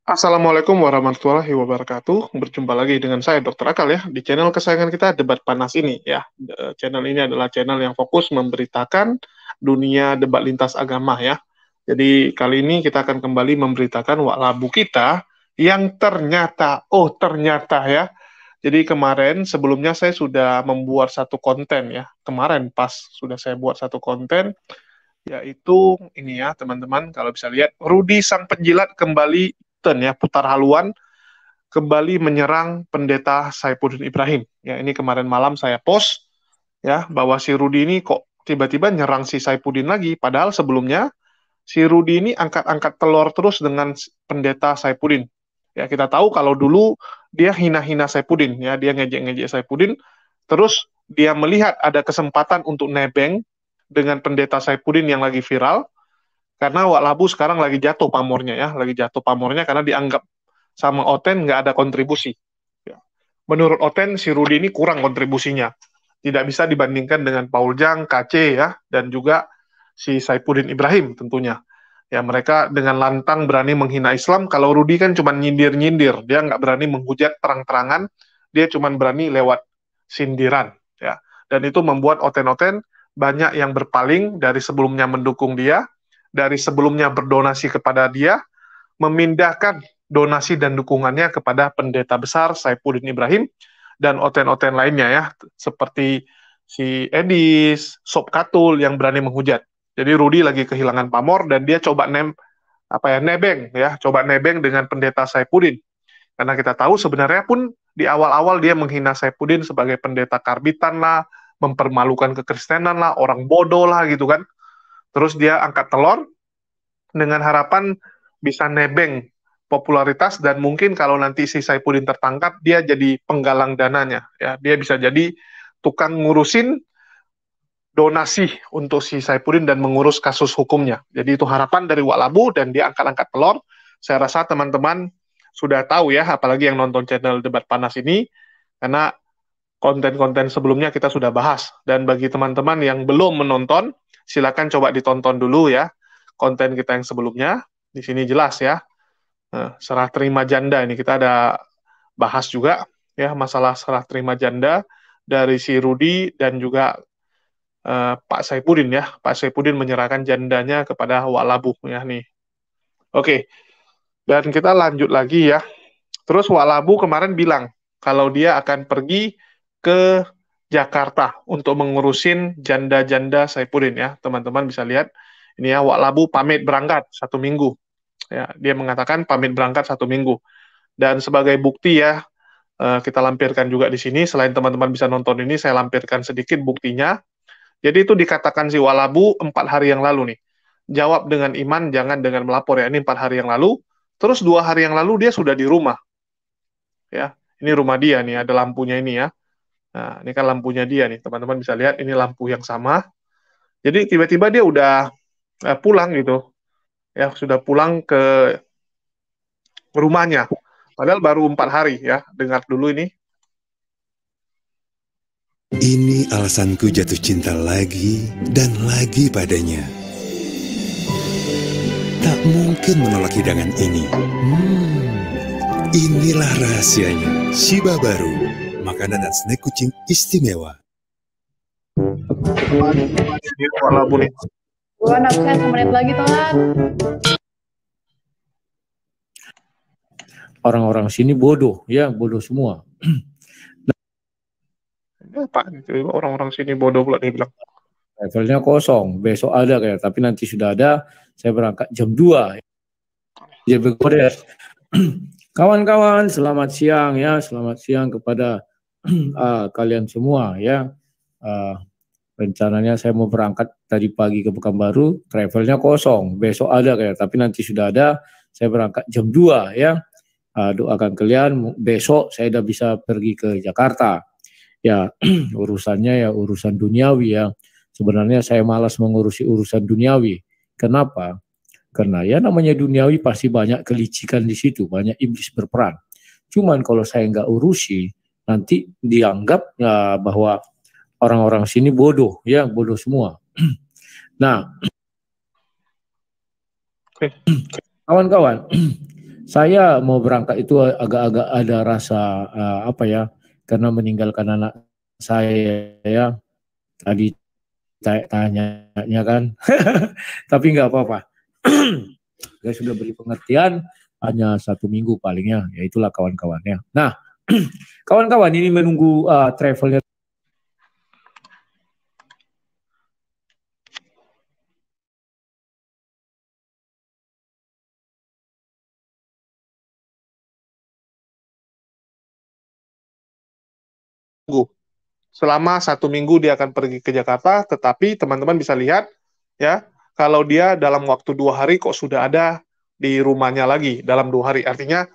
Assalamualaikum warahmatullahi wabarakatuh. Berjumpa lagi dengan saya Dr. Akal ya di channel kesayangan kita Debat Panas ini ya. Channel ini adalah channel yang fokus memberitakan dunia debat lintas agama ya. Jadi kali ini kita akan kembali memberitakan wak kita yang ternyata ya. Jadi kemarin sebelumnya saya sudah membuat satu konten ya. Kemarin pas sudah saya buat satu konten yaitu ini ya teman-teman kalau bisa lihat Rudi sang penjilat kembali ya putar haluan kembali menyerang pendeta Saifuddin Ibrahim. Ya, ini kemarin malam saya post ya bahwa si Rudi ini kok tiba-tiba nyerang si Saifuddin lagi, padahal sebelumnya si Rudi ini angkat-angkat telur terus dengan pendeta Saifuddin. Ya, kita tahu kalau dulu dia hina-hina Saifuddin, ya, dia ngejek-ngejek Saifuddin, terus dia melihat ada kesempatan untuk nebeng dengan pendeta Saifuddin yang lagi viral, karena Wak Labu sekarang lagi jatuh pamornya ya, lagi jatuh pamornya karena dianggap sama Oten nggak ada kontribusi. Ya. Menurut Oten, si Rudi ini kurang kontribusinya. Tidak bisa dibandingkan dengan Paul Jang, KC ya, dan juga si Saifuddin Ibrahim tentunya. Ya, mereka dengan lantang berani menghina Islam, kalau Rudi kan cuma nyindir-nyindir, dia nggak berani menghujat terang-terangan, dia cuma berani lewat sindiran. Ya. Dan itu membuat Oten-Oten banyak yang berpaling dari sebelumnya mendukung dia, dari sebelumnya berdonasi kepada dia, memindahkan donasi dan dukungannya kepada pendeta besar Saifuddin Ibrahim dan oten-oten lainnya ya, seperti si Edis, Sob Katul yang berani menghujat. Jadi Rudi lagi kehilangan pamor dan dia coba nebeng ya, coba nebeng dengan pendeta Saifuddin. Karena kita tahu sebenarnya pun di awal-awal dia menghina Saifuddin sebagai pendeta karbitan lah, mempermalukan kekristenan lah, orang bodoh lah gitu kan. Terus dia angkat telur dengan harapan bisa nebeng popularitas dan mungkin kalau nanti si Saifuddin tertangkap dia jadi penggalang dananya ya, dia bisa jadi tukang ngurusin donasi untuk si Saifuddin dan mengurus kasus hukumnya. Jadi itu harapan dari Wak Labu dan dia angkat-angkat telur. Saya rasa teman-teman sudah tahu ya, apalagi yang nonton channel Debat Panas ini, karena konten-konten sebelumnya kita sudah bahas. Dan bagi teman-teman yang belum menonton, silakan coba ditonton dulu ya konten kita yang sebelumnya. Di sini jelas ya. Nah, serah terima janda ini kita ada bahas juga ya masalah serah terima janda dari si Rudi dan juga Pak Saifuddin ya. Pak Saifuddin menyerahkan jandanya kepada Wak Labuh ya nih. Oke, dan kita lanjut lagi ya. Terus Wak Labuh kemarin bilang kalau dia akan pergi ke Jakarta untuk mengurusin janda-janda Saifuddin ya. Teman-teman bisa lihat ini ya Wak Labuh pamit berangkat 1 minggu. Ya, dia mengatakan pamit berangkat 1 minggu. Dan sebagai bukti ya, kita lampirkan juga di sini. Selain teman-teman bisa nonton ini, saya lampirkan sedikit buktinya. Jadi itu dikatakan si Wak Labuh 4 hari yang lalu nih. Jawab dengan iman, jangan dengan melapor ya. Ini 4 hari yang lalu. Terus 2 hari yang lalu dia sudah di rumah. Ya, ini rumah dia nih, ada lampunya ini ya. Nah, ini kan lampunya dia nih, teman-teman bisa lihat. Ini lampu yang sama. Jadi tiba-tiba dia udah pulang gitu. Ya, sudah pulang ke rumahnya. Padahal baru 4 hari ya. Dengar dulu ini. Ini alasanku jatuh cinta lagi dan lagi padanya. Tak mungkin menolak hidangan ini. Inilah rahasianya. Shiba Baru, makanan dan snack kucing istimewa. Bukan absen 1 menit lagi telat. Orang-orang sini bodoh, ya bodoh semua. Pak, orang-orang sini bodoh pula dia bilang. Levelnya kosong, besok ada kayak, tapi nanti sudah ada. Saya berangkat jam 2. Jadi berkoder. Kawan-kawan, selamat siang ya, selamat siang kepada kalian semua ya. Rencananya saya mau berangkat tadi pagi ke Pekanbaru, travelnya kosong, besok ada kayak, tapi nanti sudah ada. Saya berangkat jam 2 ya. Doakan kalian besok saya udah bisa pergi ke Jakarta. Ya urusannya ya urusan duniawi ya. Sebenarnya saya malas mengurusi urusan duniawi. Kenapa? Karena ya namanya duniawi pasti banyak kelicikan di situ, banyak iblis berperan. Cuman kalau saya nggak urusi, nanti dianggap bahwa orang-orang sini bodoh, ya bodoh semua. Nah, kawan-kawan, Saya mau berangkat itu agak-agak ada rasa apa ya, karena meninggalkan anak saya ya. Tadi tanya kan, tapi nggak apa-apa. Saya sudah beri pengertian hanya 1 minggu palingnya, ya itulah kawan-kawannya. Nah, kawan-kawan ini menunggu travelnya. Selama 1 minggu dia akan pergi ke Jakarta, tetapi teman-teman bisa lihat ya, kalau dia dalam waktu 2 hari kok sudah ada di rumahnya lagi dalam 2 hari. Artinya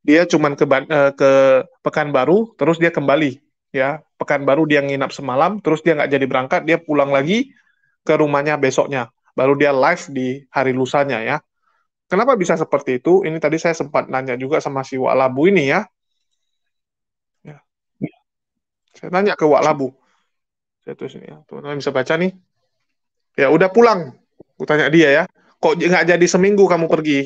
dia cuma ke Pekanbaru, terus dia kembali ya. Pekanbaru dia nginap semalam, terus dia nggak jadi berangkat, dia pulang lagi ke rumahnya besoknya. Baru dia live di hari lusanya ya. Kenapa bisa seperti itu? Ini tadi saya sempat nanya juga sama si Wak Labu ini ya. Saya tanya ke Wak Labu. Saya tulis ini ya, teman-teman bisa baca nih. Ya udah pulang. Aku tanya dia ya, kok nggak jadi seminggu kamu pergi?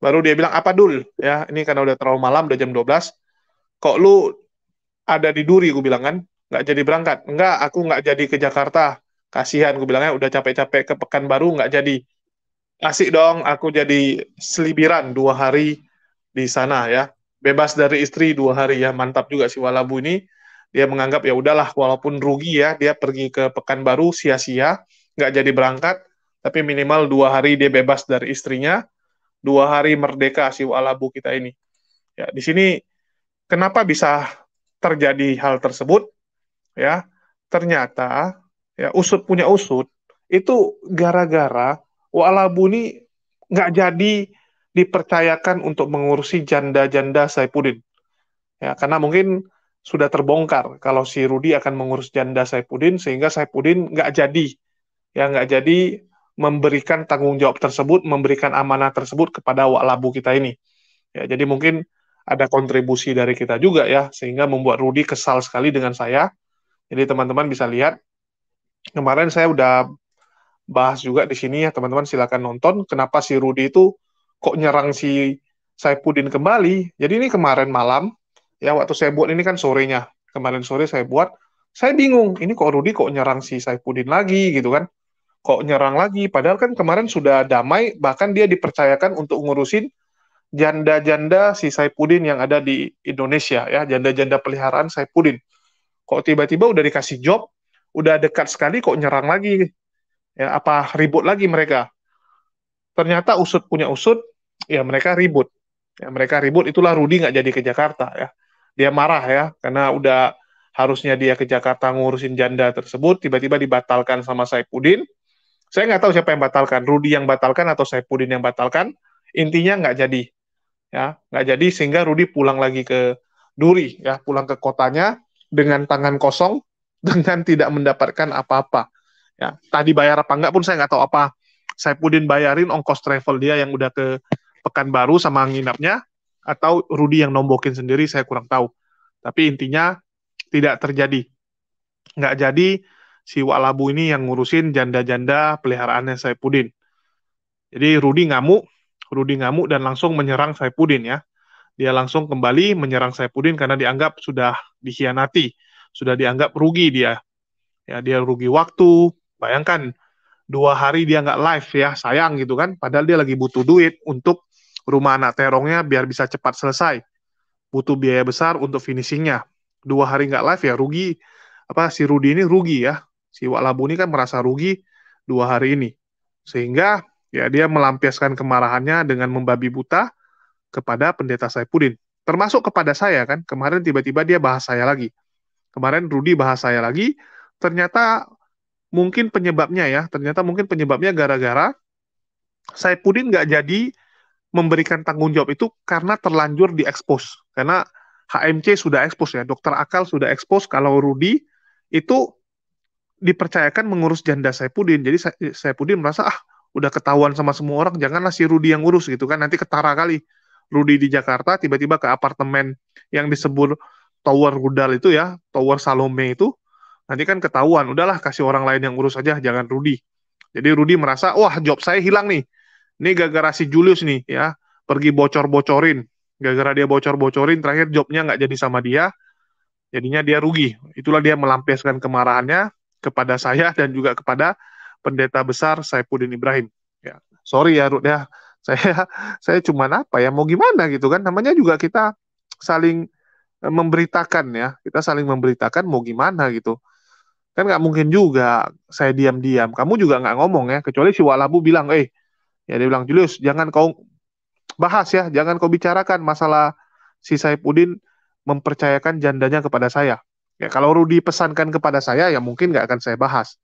Baru dia bilang, apa Dul? Ya, ini karena udah terlalu malam, udah jam 12. Kok lu ada di Duri, gue bilang kan. Nggak jadi berangkat. Enggak, aku nggak jadi ke Jakarta. Kasihan, gue bilangnya udah capek-capek ke Pekanbaru, nggak jadi. Asik dong, aku jadi selibiran 2 hari di sana ya. Bebas dari istri 2 hari ya. Mantap juga si Walabu ini. Dia menganggap ya udahlah, walaupun rugi ya, dia pergi ke Pekanbaru sia-sia, nggak jadi berangkat, tapi minimal 2 hari dia bebas dari istrinya, 2 hari merdeka si Walabu kita ini. Ya, di sini kenapa bisa terjadi hal tersebut? Ya, ternyata ya usut punya usut itu gara-gara Walabu ini nggak jadi dipercayakan untuk mengurusi janda-janda Saipudin. Ya, karena mungkin sudah terbongkar kalau si Rudi akan mengurus janda Saipudin, sehingga Saipudin nggak jadi, ya nggak jadi memberikan tanggung jawab tersebut, memberikan amanah tersebut kepada Wak Labu kita ini. Ya, jadi mungkin ada kontribusi dari kita juga ya, sehingga membuat Rudi kesal sekali dengan saya. Jadi teman-teman bisa lihat, kemarin saya udah bahas juga di sini ya, teman-teman silakan nonton, kenapa si Rudi itu kok nyerang si Saipudin kembali. Jadi ini kemarin malam, ya waktu saya buat ini kan sorenya, kemarin sore saya buat, saya bingung, ini kok Rudi kok nyerang si Saipudin lagi gitu kan, kok nyerang lagi, padahal kan kemarin sudah damai, bahkan dia dipercayakan untuk ngurusin janda-janda si Saipudin yang ada di Indonesia ya, janda-janda peliharaan Saipudin. Kok tiba-tiba udah dikasih job, udah dekat sekali kok nyerang lagi, ya apa ribut lagi mereka. Ternyata usut punya usut, ya mereka ribut. Ya, mereka ribut, itulah Rudi nggak jadi ke Jakarta ya. Dia marah ya, karena udah harusnya dia ke Jakarta ngurusin janda tersebut, tiba-tiba dibatalkan sama Saipudin. Saya nggak tahu siapa yang batalkan, Rudi yang batalkan atau Saipudin yang batalkan. Intinya nggak jadi, ya nggak jadi sehingga Rudi pulang lagi ke Duri, ya pulang ke kotanya dengan tangan kosong, dengan tidak mendapatkan apa-apa. Ya, tadi bayar apa enggak pun saya nggak tahu apa. Saipudin bayarin ongkos travel dia yang udah ke Pekanbaru sama nginapnya, atau Rudi yang nombokin sendiri, saya kurang tahu. Tapi intinya tidak terjadi. Nggak jadi si Walabu ini yang ngurusin janda-janda peliharaannya Saipudin. Jadi Rudi ngamuk dan langsung menyerang Saipudin ya. Dia langsung kembali menyerang Saipudin karena dianggap sudah dikhianati, sudah dianggap rugi dia. Ya, dia rugi waktu. Bayangkan 2 hari dia nggak live ya, sayang gitu kan. Padahal dia lagi butuh duit untuk rumah anak terongnya biar bisa cepat selesai. Butuh biaya besar untuk finishingnya. 2 hari nggak live ya rugi. Apa si Rudi ini rugi ya. Si Wak Labu ini kan merasa rugi 2 hari ini. Sehingga ya dia melampiaskan kemarahannya dengan membabi buta kepada pendeta Saipudin. Termasuk kepada saya kan. Kemarin tiba-tiba dia bahas saya lagi. Kemarin Rudi bahas saya lagi. Ternyata mungkin penyebabnya ya. Ternyata mungkin penyebabnya gara-gara Saipudin nggak jadi memberikan tanggung jawab itu karena terlanjur diekspos. Karena HMC sudah ekspos ya, dokter Akal sudah ekspos kalau Rudi itu dipercayakan mengurus janda Saipudin. Jadi Saipudin merasa, udah ketahuan sama semua orang, janganlah si Rudi yang ngurus gitu kan, nanti ketara kali. Rudi di Jakarta, tiba-tiba ke apartemen yang disebut Tower Rudal itu ya, Tower Salome itu, nanti kan ketahuan, udahlah kasih orang lain yang urus aja, jangan Rudi. Jadi Rudi merasa, wah job saya hilang nih. Ini gara-gara si Julius nih ya, pergi bocor-bocorin. Gara-gara dia bocor-bocorin, terakhir jobnya nggak jadi sama dia, jadinya dia rugi. Itulah dia melampiaskan kemarahannya kepada saya dan juga kepada pendeta besar Saifuddin Ibrahim. Ya, sorry ya Rud ya, saya saya cuman apa ya, mau gimana gitu kan, namanya juga kita saling memberitakan ya, kita saling memberitakan mau gimana gitu. Kan nggak mungkin juga saya diam-diam, kamu juga nggak ngomong ya, kecuali si Walabu bilang, ya dia bilang, Julius, jangan kau bahas ya, jangan kau bicarakan masalah si Saifuddin mempercayakan jandanya kepada saya. Ya, kalau Rudi pesankan kepada saya, ya mungkin nggak akan saya bahas.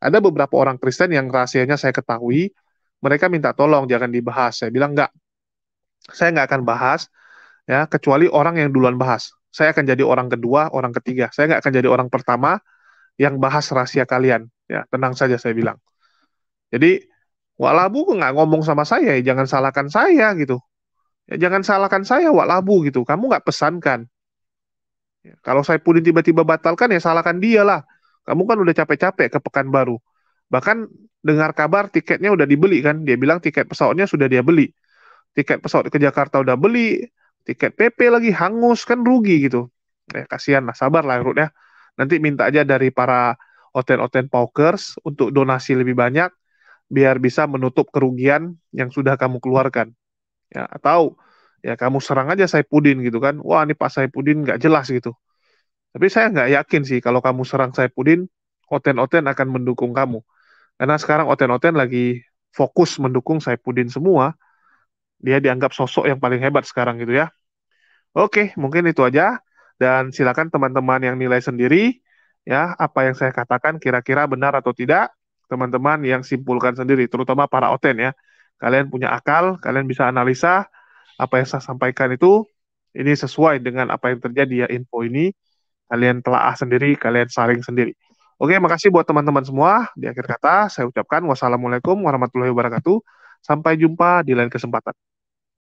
Ada beberapa orang Kristen yang rahasianya saya ketahui, mereka minta tolong jangan dibahas. Saya bilang nggak, saya nggak akan bahas, ya kecuali orang yang duluan bahas. Saya akan jadi orang kedua, orang ketiga. Saya nggak akan jadi orang pertama yang bahas rahasia kalian. Ya, tenang saja saya bilang. Jadi, Wak Labu nggak ngomong sama saya, ya jangan salahkan saya gitu. Ya, jangan salahkan saya, Wak Labu gitu. Kamu nggak pesankan. Ya, kalau saya pun tiba-tiba batalkan, ya salahkan dia lah. Kamu kan udah capek-capek ke Pekanbaru. Bahkan dengar kabar tiketnya udah dibeli kan. Dia bilang tiket pesawatnya sudah dia beli. Tiket pesawat ke Jakarta udah beli. Tiket PP lagi hangus, kan rugi gitu. Ya, kasihan lah, sabar lah Rud ya. Nanti minta aja dari para oten-oten Paukers untuk donasi lebih banyak, biar bisa menutup kerugian yang sudah kamu keluarkan. Ya, atau ya kamu serang aja Saifuddin gitu kan. Wah, ini Pak Saifuddin nggak jelas gitu. Tapi saya nggak yakin sih kalau kamu serang Saifuddin, oten-oten akan mendukung kamu. Karena sekarang oten-oten lagi fokus mendukung Saifuddin semua. Dia dianggap sosok yang paling hebat sekarang gitu ya. Oke, mungkin itu aja. Dan silakan teman-teman yang nilai sendiri, ya, apa yang saya katakan kira-kira benar atau tidak, teman-teman yang simpulkan sendiri, terutama para oten ya. Kalian punya akal, kalian bisa analisa apa yang saya sampaikan itu, ini sesuai dengan apa yang terjadi ya, info ini. Kalian telaah sendiri, kalian saring sendiri. Oke, makasih buat teman-teman semua. Di akhir kata, saya ucapkan wassalamualaikum warahmatullahi wabarakatuh. Sampai jumpa di lain kesempatan.